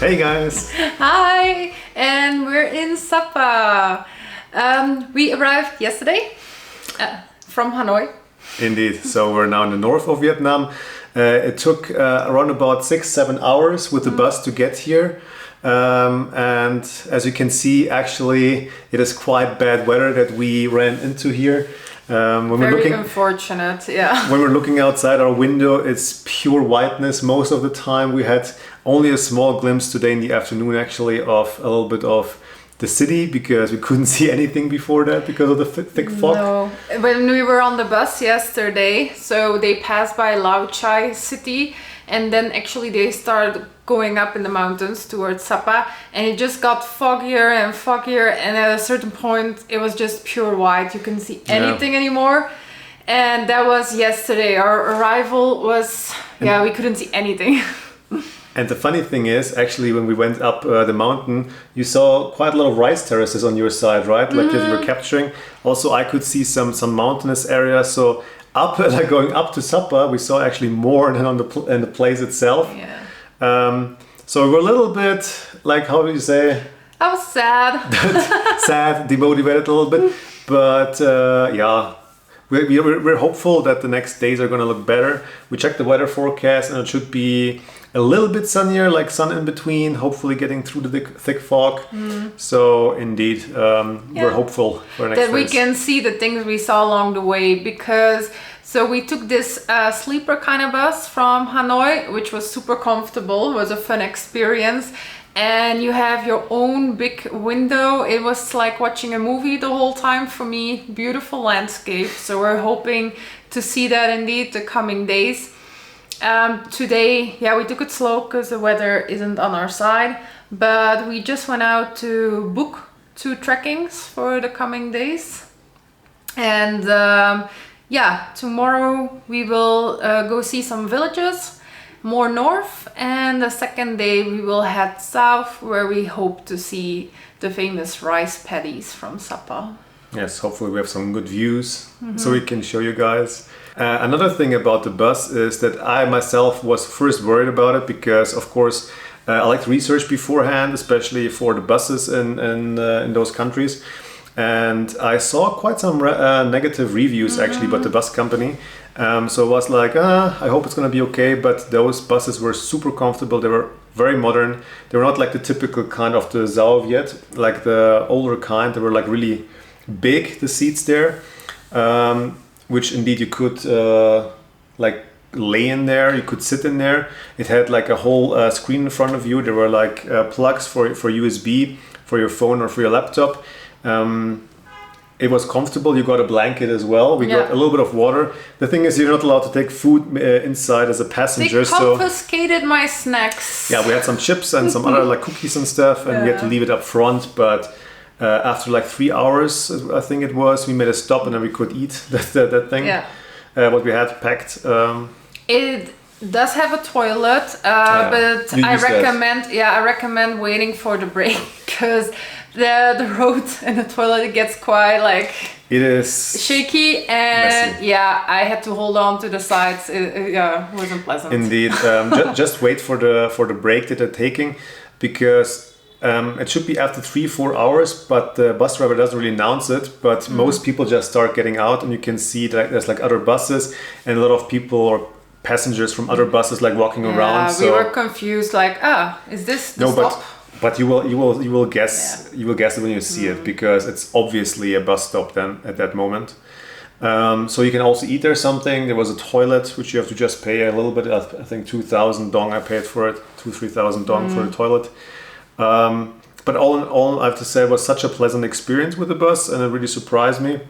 Hey guys! Hi, and we're in Sapa. We arrived yesterday from Hanoi. Indeed, so we're now in the north of Vietnam. It took around about 6-7 hours with the bus to get here. And as you can see, actually, it is quite bad weather that we ran into here. Very unfortunate, yeah. When we're looking outside our window, it's pure whiteness most of the time. We had only a small glimpse today in the afternoon, actually, of a little bit of the city because we couldn't see anything before that because of the thick fog. No, when we were on the bus yesterday, so they passed by Lao Chai city, and then actually they started going up in the mountains towards Sapa, and it just got foggier and foggier, and at a certain point it was just pure white. You couldn't see anything anymore, and that was yesterday. Our arrival was, we couldn't see anything. And the funny thing is, actually, when we went up the mountain, you saw quite a lot of rice terraces on your side, right? Like that you were capturing. Also, I could see some mountainous areas. So going up to Sapa, we saw actually more than in the place itself. Yeah. So we're a little bit, like, how do you say? I was sad. Sad, demotivated a little bit. But we're hopeful that the next days are going to look better. We checked the weather forecast and it should be a little bit sunnier, like sun in between, hopefully getting through the thick fog. So indeed, we're hopeful for the next that we can see the things we saw along the way, because so we took this sleeper kind of bus from Hanoi, which was super comfortable. It was a fun experience, and you have your own big window. It was like watching a movie the whole time for me. Beautiful landscape. So we're hoping to see that indeed the coming days. Today, we took it slow because the weather isn't on our side, but we just went out to book 2 trekkings for the coming days. And tomorrow we will go see some villages more north, and the second day we will head south, where we hope to see the famous rice paddies from Sapa. Yes, hopefully we have some good views so we can show you guys. Another thing about the bus is that I myself was first worried about it because, of course, I like to research beforehand, especially for the buses in those countries. And I saw quite some negative reviews actually about the bus company. So I was like, I hope it's going to be okay. But those buses were super comfortable. They were very modern. They were not like the typical kind of the Sapa Viet, like the older kind. They were like really big, the seats there. Which indeed you could like lay in there, you could sit in there. It had like a whole screen in front of you. There were like plugs for USB for your phone or for your laptop. It was comfortable. You got a blanket as well. We got a little bit of water. The thing is, you're not allowed to take food inside as a passenger. They confiscated my snacks. Yeah, we had some chips and some other like cookies and stuff, and we had to leave it up front. But after like 3 hours, I think it was, we made a stop and then we could eat that thing. Yeah. What we had packed. It does have a toilet, but I recommend waiting for the break, because the road and the toilet, it gets quite like it is shaky, and messy. I had to hold on to the sides. It wasn't pleasant. Indeed. Just wait for the break that they're taking, because it should be after 3-4 hours, but the bus driver doesn't really announce it. But most people just start getting out, and you can see that there's like other buses and a lot of people or passengers from other buses like walking around. So we were confused, like, is this the stop? But you will guess you will guess it when you see it, because it's obviously a bus stop then at that moment. So you can also eat there something. There was a toilet which you have to just pay a little bit. I think 2,000 dong I paid for it, 2,000-3,000 dong for the toilet. But all in all, I have to say it was such a pleasant experience with the bus, and it really surprised me.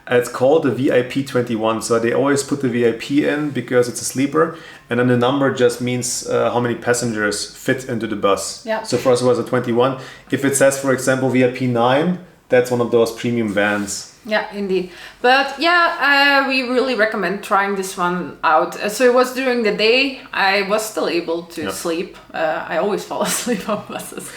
It's called the VIP 21, so they always put the VIP in because it's a sleeper, and then the number just means how many passengers fit into the bus. Yeah. So for us it was a 21. If it says, for example, VIP 9, that's one of those premium vans. Yeah, indeed. But we really recommend trying this one out. So it was during the day. I was still able to sleep. I always fall asleep on buses.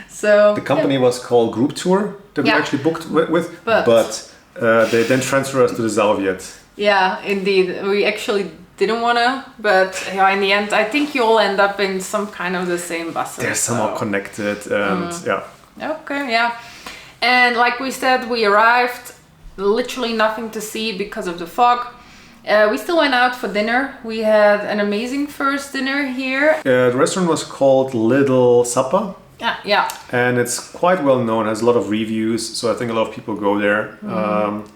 So the company was called Group Tour that we actually booked with, but they then transfer us to the Sapa Viet. Yeah, indeed. We actually didn't want to, but yeah, in the end, I think you all end up in some kind of the same buses. They're somehow connected, and yeah. Okay, yeah. And like we said, we arrived, literally nothing to see because of the fog. We still went out for dinner. We had an amazing first dinner here. The restaurant was called Little Sapa. Yeah. And it's quite well known, has a lot of reviews, so I think a lot of people go there.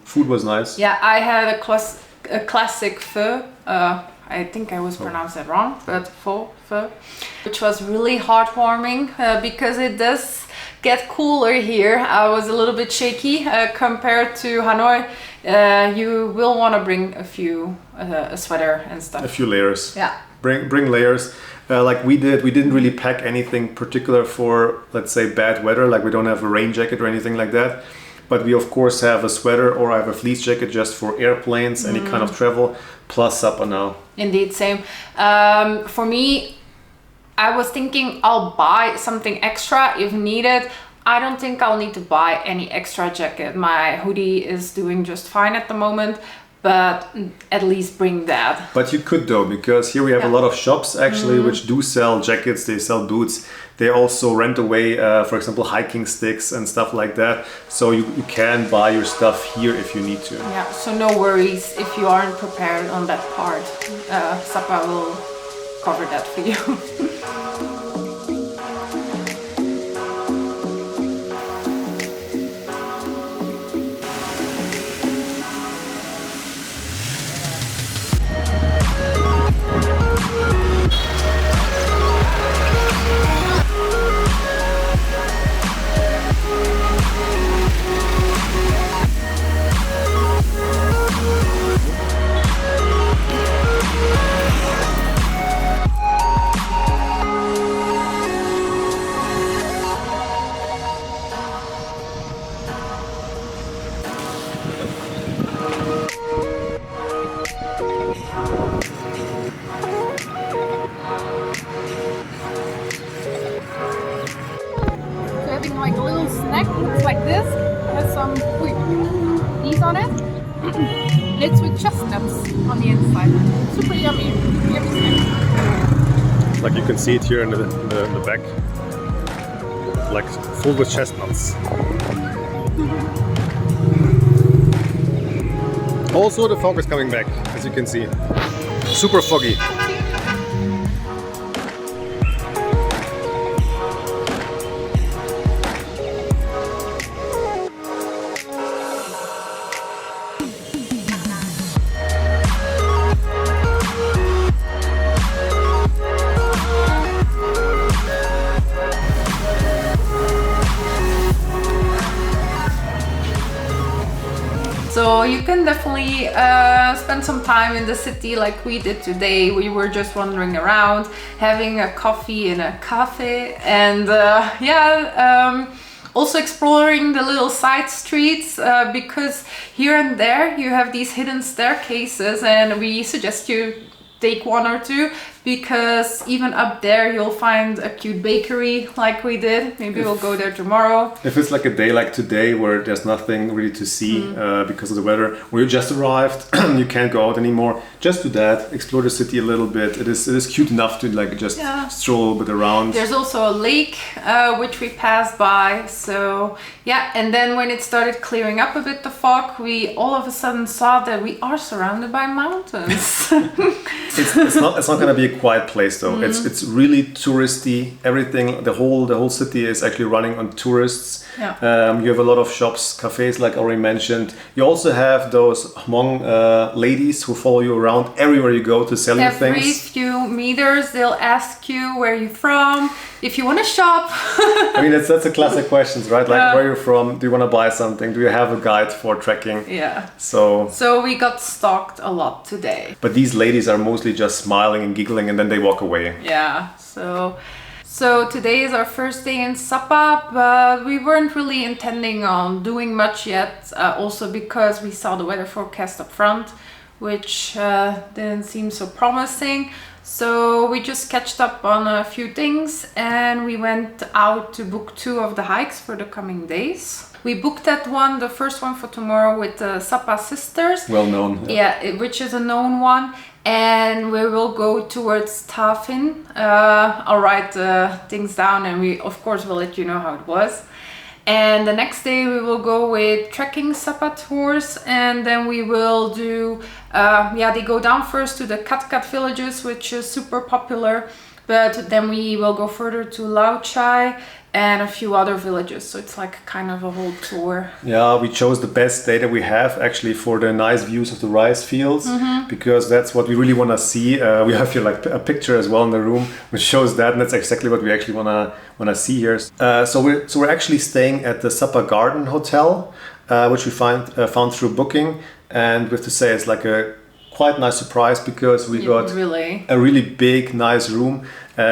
Food was nice. Yeah, I had a classic pho. I think I was pronounced that wrong, but pho, which was really heartwarming because it does get cooler here. I was a little bit shaky compared to Hanoi. You will want to bring a sweater and stuff. A few layers. Yeah. Bring layers. Like we didn't really pack anything particular for, let's say, bad weather. Like we don't have a rain jacket or anything like that. But we of course have a sweater, or I have a fleece jacket just for airplanes, any kind of travel, plus Sapa now. Indeed, same. For me, I was thinking I'll buy something extra if needed. I don't think I'll need to buy any extra jacket. My hoodie is doing just fine at the moment, but at least bring that. But you could though, because here we have a lot of shops actually which do sell jackets, they sell boots. They also rent away, for example, hiking sticks and stuff like that. So you can buy your stuff here if you need to. Yeah, so no worries if you aren't prepared on that part. Sapa will cover that for you. Like a little snack, looks like this. It has some these on it. It's with chestnuts on the inside. Super yummy. Yummy snack. Like you can see it here in the back. Like full with chestnuts. Also the fog is coming back, as you can see. Super foggy. So you can definitely spend some time in the city like we did today. We were just wandering around, having a coffee in a cafe, and also exploring the little side streets because here and there you have these hidden staircases, and we suggest you take one or two, because even up there you'll find a cute bakery like we did. Maybe we'll go there tomorrow. If it's like a day like today where there's nothing really to see because of the weather, where you just arrived, you can't go out anymore, just do that, explore the city a little bit. It is cute enough to like just stroll a little bit around. There's also a lake which we passed by, so yeah. And then when it started clearing up a bit, the fog, we all of a sudden saw that we are surrounded by mountains. It's not going to be a quiet place though. It's really touristy. Everything, the whole city is actually running on tourists. Yeah. You have a lot of shops, cafes, like I already mentioned. You also have those Hmong ladies who follow you around everywhere you go to sell you things. Every few meters they'll ask you where you're from, if you want to shop. I mean, that's a classic questions, right? Like where you're from, do you want to buy something, do you have a guide for trekking? Yeah. So we got stalked a lot today. But these ladies are mostly just smiling and giggling, and then they walk away. Yeah. So today is our first day in Sapa, but we weren't really intending on doing much yet. Also because we saw the weather forecast up front. which didn't seem so promising. So we just catched up on a few things and we went out to book 2 of the hikes for the coming days. We booked that one, the first one for tomorrow, with the Sapa Sisters. Well known. Yeah, which is a known one. And we will go towards Ta Phin. I'll write things down and we of course will let you know how it was. And the next day we will go with trekking Sapa tours, and then we will do, they go down first to the Kat villages, which is super popular, but then we will go further to Lao Chai and a few other villages. So it's like kind of a whole tour. Yeah, we chose the best day that we have actually for the nice views of the rice fields, because that's what we really want to see. We have here like a picture as well in the room which shows that, and that's exactly what we actually want to see here. So we're actually staying at the Sapa Garden Hotel, which we found through booking, and we have to say it's like a quite nice surprise because we got a really big, nice room.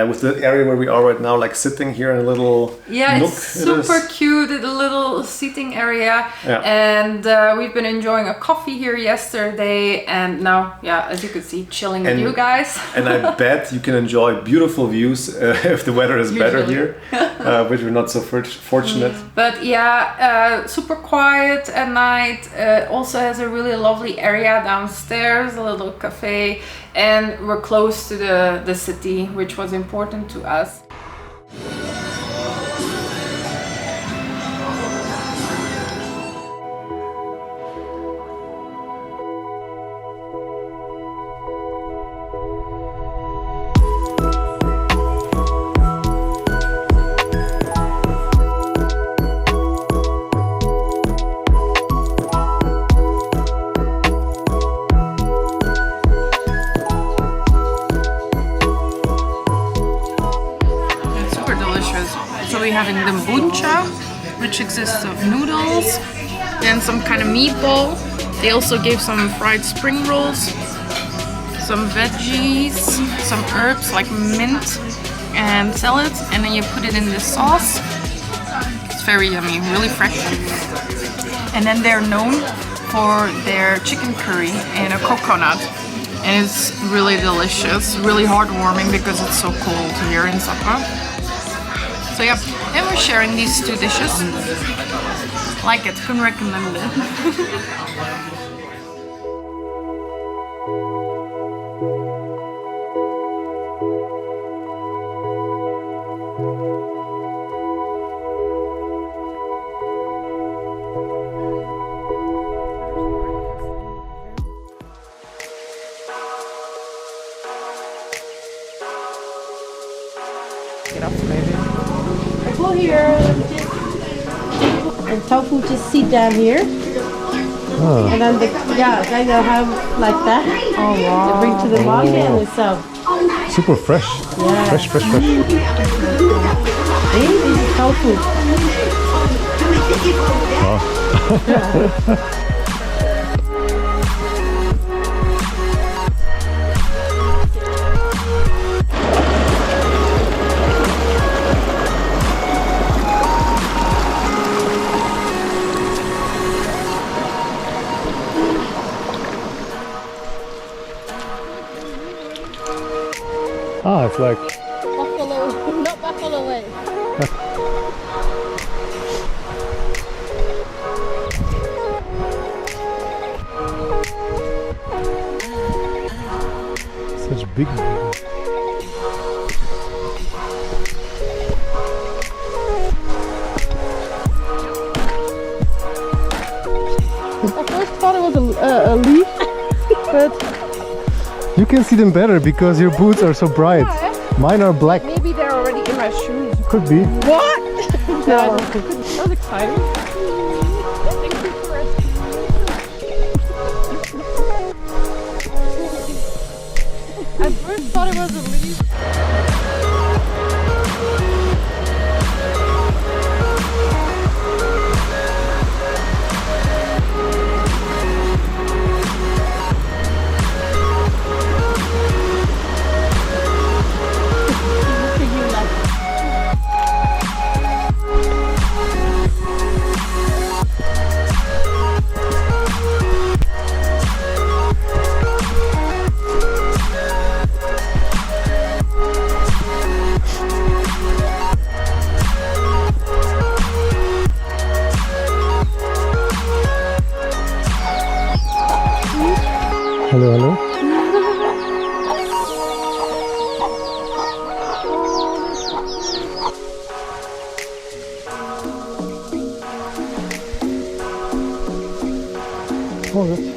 With the area where we are right now, like sitting here in a little nook. It's super cute, a little seating area. Yeah. And we've been enjoying a coffee here yesterday, and now, as you can see, chilling with you guys. And I bet you can enjoy beautiful views if the weather is better here, which we're not so fortunate. But super quiet at night. Also has a really lovely area downstairs, a little cafe. And we're close to the city, which was important to us. So we're having the buncha, which consists of noodles, then some kind of meatball. They also gave some fried spring rolls, some veggies, some herbs like mint and salads, and then you put it in the sauce. It's very yummy, really fresh. And then they're known for their chicken curry in a coconut. And it's really delicious, really heartwarming because it's so cold here in Sapa. So and we're sharing these 2 dishes. Like it, can recommend it. Get up, maybe. Go here. And tofu just sit down here. Oh. And then then they'll have like that. Oh wow. They bring to the market and they sell. Super fresh. Yeah. Fresh. See, this is tofu. Wow. It's like Buffalo, not buffalo way. such big. I first thought it was a leaf, but You can see them better because your boots are so bright. Mine are black. maybe they're already in my shoes. Could be. What? No, I don't think it. That was exciting. Thank you for rescuing. I first thought it was a leaf. Hello, hello. Oh, that's...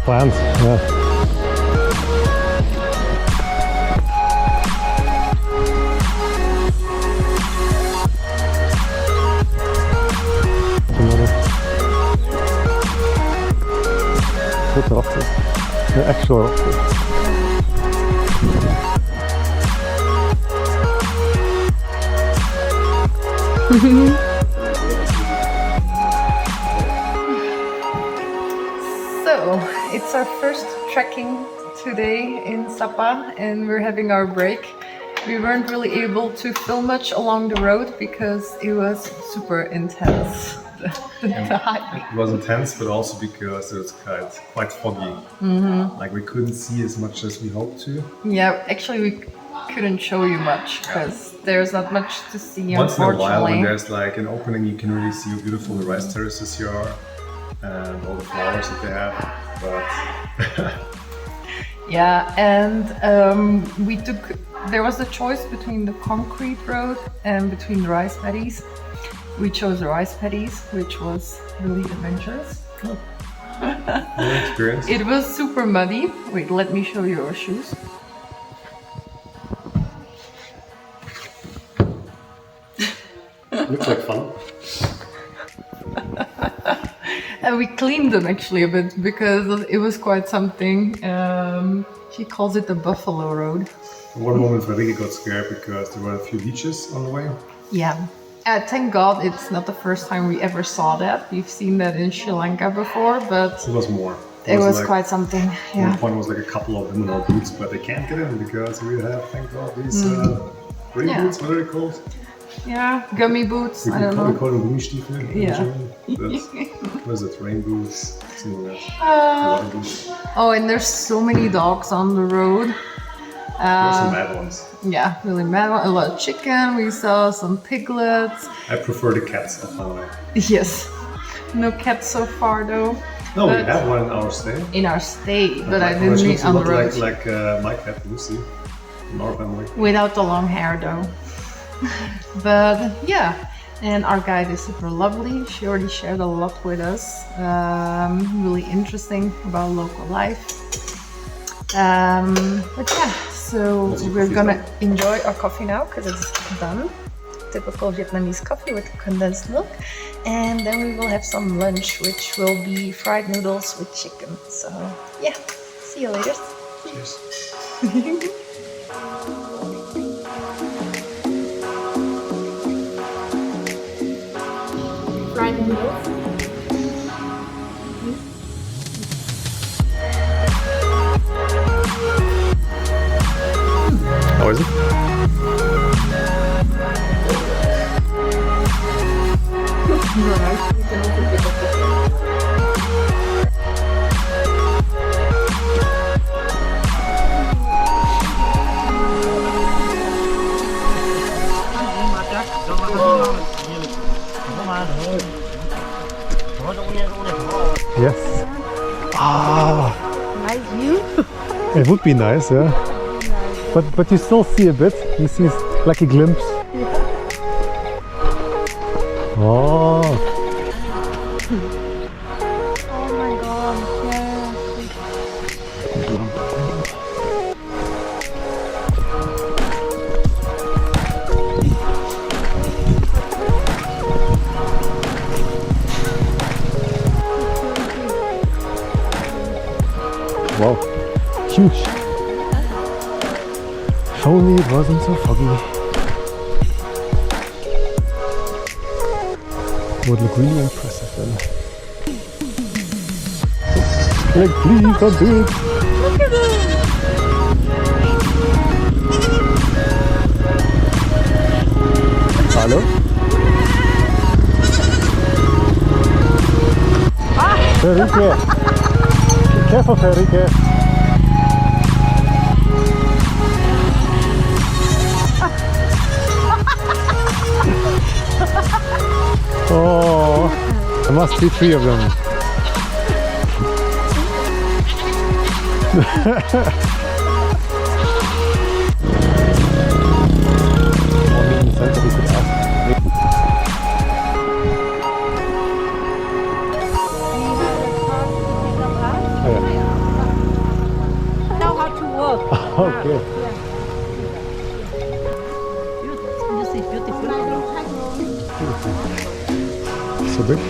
Plants, yeah. Rockfish. The actual rockfish. So, it's our first trekking today in Sapa and we're having our break. We weren't really able to film much along the road because it was super intense. The hike. It was intense, but also because it was quite foggy. Like we couldn't see as much as we hoped to. Yeah, actually we couldn't show you much because there's not much to see. Once in a while, when unfortunately. there's like an opening, you can really see how beautiful the rice terraces here are and all the flowers that they have. But yeah, and there was a choice between the concrete road and between the rice paddies. We chose the rice paddies, which was really adventurous. new experience. It was super muddy. Wait, let me show you our shoes. Looks like fun. And we cleaned them actually a bit because it was quite something. She calls it the Buffalo Road. One moment I really got scared because there were a few leeches on the way. Yeah. Thank God it's not the first time we ever saw that. We've seen that in Sri Lanka before, but It was more. it was like, quite something. At Yeah. one point was like a couple of them in our boots, but they can't get in because we have, thank God, these rain Yeah. boots. What are they called? Yeah, gummy boots. I don't We know. call them Gummistiefel. in Yeah. German. What is it? Rain boots. Something like that. Water boots. Oh, and there's so many dogs on the road. There's some bad ones. Yeah, really mad one. A lot of chicken. We saw some piglets. I prefer the cats of Hanoi. Yes. No cats so far though. No, we But- have one in our stay. In our stay, but I Like, didn't she mean looks a on the lot road. like my cat Lucy in our family. Without the long hair though. But yeah, and our guide is super lovely. She already shared a lot with us. Really interesting about local life. But yeah, so Also we're coffee's gonna done. enjoy our coffee now because it's done. Typical Vietnamese coffee with condensed milk. And then we will have some lunch, which will be fried noodles with chicken. So yeah, see you later. Cheers. Fried noodles. How is it? Yes. Ah, Nice view. it would be nice, yeah. But you still see a bit. You see like a glimpse. Oh. Oh my god, yeah. Wow. Huge. If only it wasn't so foggy. Would look really impressive then. Like, please don't do it. Look at this. Hello? Ferrike. Careful, Ferrike. Oh, there must be 3 of them. Know how to work. Okay. You see, beautiful. So big.